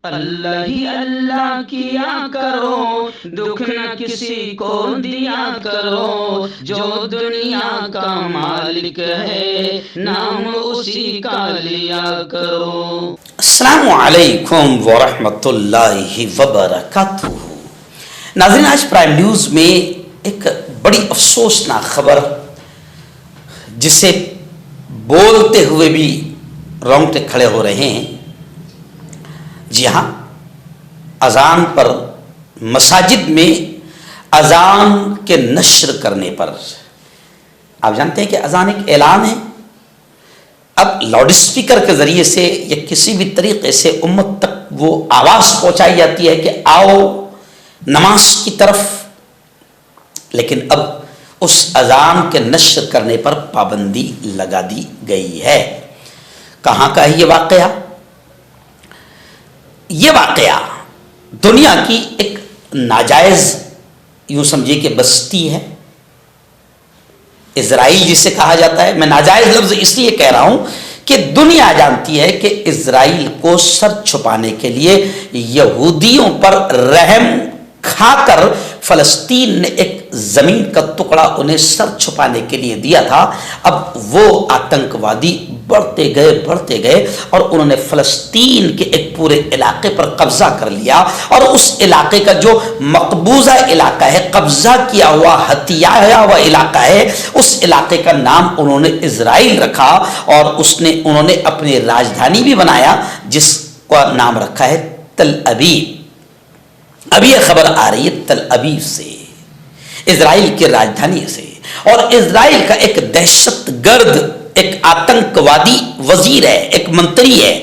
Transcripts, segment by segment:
اللہ ہی اللہ کیا کرو، دکھ نہ کسی کو دیا کرو، جو دنیا کا مالک ہے نام اسی کا لیا کرو۔ السلام علیکم ورحمۃ اللہ وبرکاتہ۔ ناظرین، آج پرائم نیوز میں ایک بڑی افسوسناک خبر جسے بولتے ہوئے بھی رونگٹے کھڑے ہو رہے ہیں۔ جی ہاں، اذان پر مساجد میں اذان کے نشر کرنے پر، آپ جانتے ہیں کہ اذان ایک اعلان ہے۔ اب لاؤڈ اسپیکر کے ذریعے سے یا کسی بھی طریقے سے امت تک وہ آواز پہنچائی جاتی ہے کہ آؤ نماز کی طرف، لیکن اب اس اذان کے نشر کرنے پر پابندی لگا دی گئی ہے۔ کہاں کا ہے یہ واقعہ؟ یہ واقعہ دنیا کی ایک ناجائز، یوں سمجھیے کہ بستی ہے، اسرائیل جسے کہا جاتا ہے۔ میں ناجائز لفظ اس لیے کہہ رہا ہوں کہ دنیا جانتی ہے کہ اسرائیل کو سر چھپانے کے لیے یہودیوں پر رحم کھا کر فلسطین نے ایک زمین کا ٹکڑا انہیں سر چھپانے کے لیے دیا تھا۔ اب وہ آتنکوادی بڑھتے گئے اور انہوں نے فلسطین کے ایک پورے علاقے پر قبضہ کر لیا، اور اس علاقے کا جو مقبوضہ علاقہ ہے، قبضہ کیا ہوا ہتھیایا ہوا علاقہ ہے، اس علاقے کا نام انہوں نے اسرائیل رکھا، اور انہوں نے اپنی راجدھانی بھی بنایا جس کا نام رکھا ہے تل ابیب۔ اب یہ خبر آ رہی ہے تل ابیب سے، اسرائیل کی راجدھانی سے، اور اسرائیل کا ایک دہشت گرد، ایک آتنکوادی وزیر ہے، ایک منتری ہے،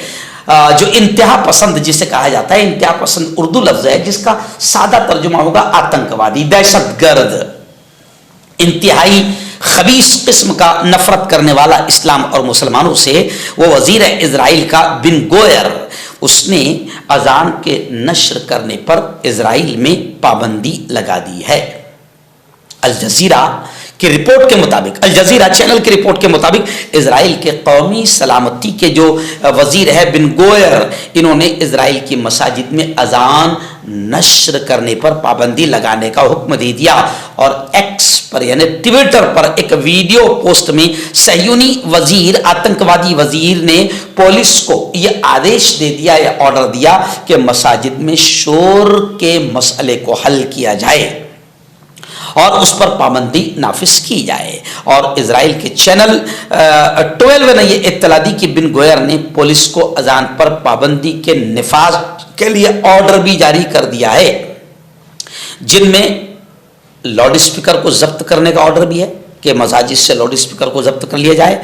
جو انتہا پسند جسے کہا جاتا ہے۔ انتہا پسند اردو لفظ ہے جس کا سادہ ترجمہ ہوگا آتنکوادی، دہشت گرد، انتہائی خبیث قسم کا، نفرت کرنے والا اسلام اور مسلمانوں سے۔ وہ وزیر ہے اسرائیل کا بن گوئر۔ اس نے اذان کے نشر کرنے پر اسرائیل میں پابندی لگا دی ہے۔ الجزیرہ کی رپورٹ کے مطابق، الجزیرہ چینل کی رپورٹ کے مطابق، اسرائیل کے قومی سلامتی کے جو وزیر ہے بن گوئر، انہوں نے اسرائیل کی مساجد میں اذان نشر کرنے پر پابندی لگانے کا حکم دے دیا، اور ایکس پر یعنی ٹویٹر پر ایک ویڈیو پوسٹ میں صہیونی وزیر، آتنکوادی وزیر نے پولیس کو یہ آدیش دے دیا یا آرڈر دیا کہ مساجد میں شور کے مسئلے کو حل کیا جائے اور اس پر پابندی نافذ کی جائے۔ اور اسرائیل کے چینل 12 نے یہ اطلاع دی کہ بن گوئر نے پولیس کو اذان پر پابندی کے نفاذ کے لیے آرڈر بھی جاری کر دیا ہے، جن میں لاؤڈ اسپیکر کو ضبط کرنے کا آرڈر بھی ہے کہ مساجد سے لاؤڈ اسپیکر کو ضبط کر لیا جائے،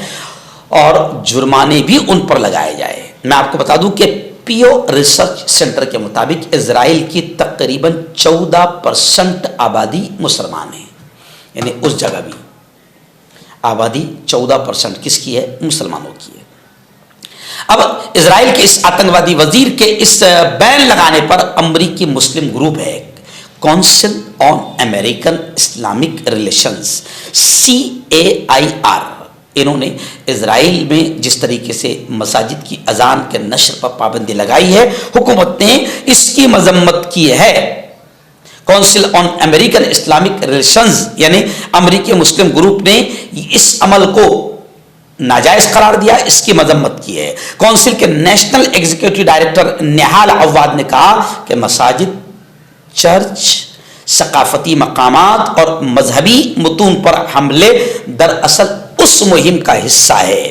اور جرمانے بھی ان پر لگائے جائے۔ میں آپ کو بتا دوں کہ پیو ریسرچ سینٹر کے مطابق اسرائیل کی تقریباً 14% آبادی مسلمان ہے، یعنی اس جگہ بھی آبادی 14% کس کی ہے؟ مسلمانوں کی ہے۔ اب اسرائیل کے اس آتنکوادی وزیر کے اس بین لگانے پر امریکی مسلم گروپ ہے کونسل آن امریکن اسلامک ریلیشنز، CAIR، انہوں نے اسرائیل میں جس طریقے سے مساجد کی اذان کے نشر پر پابندی لگائی ہے، حکومت نے اس کی مذمت کی ہے۔ کونسل آن امریکن اسلامک ریلیشنز یعنی امریکی مسلم گروپ نے اس عمل کو ناجائز قرار دیا، اس کی مذمت کی ہے۔ کونسل کے نیشنل ایگزیکٹو ڈائریکٹر نہال عواد نے کہا کہ مساجد، چرچ، ثقافتی مقامات اور مذہبی متون پر حملے دراصل اس مہم کا حصہ ہے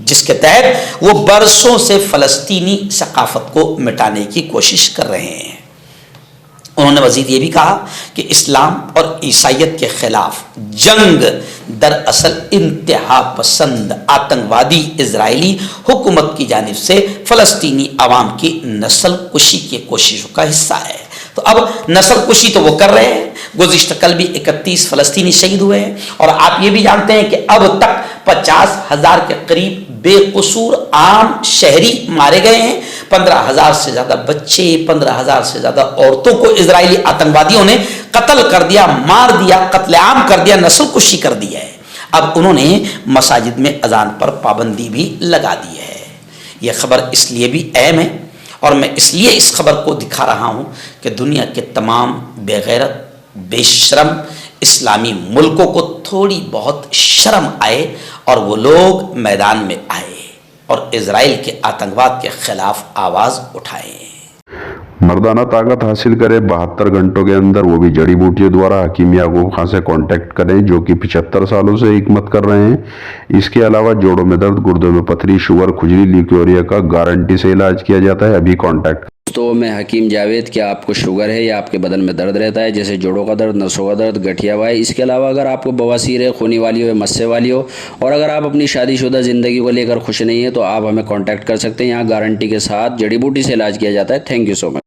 جس کے تحت وہ برسوں سے فلسطینی ثقافت کو مٹانے کی کوشش کر رہے ہیں۔ انہوں نے مزید یہ بھی کہا کہ اسلام اور عیسائیت کے خلاف جنگ دراصل انتہا پسند آتنکوادی اسرائیلی حکومت کی جانب سے فلسطینی عوام کی نسل کشی کی کوششوں کا حصہ ہے۔ تو اب نسل کشی تو وہ کر رہے ہیں، گزشتہ کل بھی 31 فلسطینی شہید ہوئے ہیں، اور آپ یہ بھی جانتے ہیں کہ اب تک 50,000 کے قریب بے قصور عام شہری مارے گئے ہیں، 15,000 سے زیادہ بچے، 15,000 سے زیادہ عورتوں کو اسرائیلی آتنکوادیوں نے قتل کر دیا، مار دیا، قتل عام کر دیا، نسل کشی کر دی ہے۔ اب انہوں نے مساجد میں اذان پر پابندی بھی لگا دی ہے۔ یہ خبر اس لیے بھی اہم ہے اور میں اس لیے اس خبر کو دکھا رہا ہوں کہ دنیا کے تمام بے غیرت بے شرم اسلامی ملکوں کو تھوڑی بہت شرم آئے اور وہ لوگ میدان میں آئے اور اسرائیل کے آتنکواد کے خلاف آواز اٹھائے. مردانہ طاقت حاصل کرے 72 گھنٹوں کے اندر، وہ بھی جڑی بوٹیوں دوارا. حکیم یعقوب خان سے کانٹیکٹ کریں جو کہ 75 سالوں سے حکمت کر رہے ہیں. اس کے علاوہ جوڑوں میں درد، گردوں میں پتھری، شوگر، کھجلی، لیکوریا کا گارنٹی سے علاج کیا جاتا ہے. ابھی کانٹیکٹ. تو میں حکیم جاوید، کیا آپ کو شوگر ہے یا آپ کے بدن میں درد رہتا ہے جیسے جوڑوں کا درد، نسوں کا درد، گٹھیا وائے؟ اس کے علاوہ اگر آپ کو بواسیر ہے، خونی والی ہو یا مسے والی ہو، اور اگر آپ اپنی شادی شدہ زندگی کو لے کر خوش نہیں ہیں تو آپ ہمیں کانٹیکٹ کر سکتے ہیں. یہاں گارنٹی کے ساتھ جڑی بوٹی سے علاج کیا جاتا ہے. Thank you so much.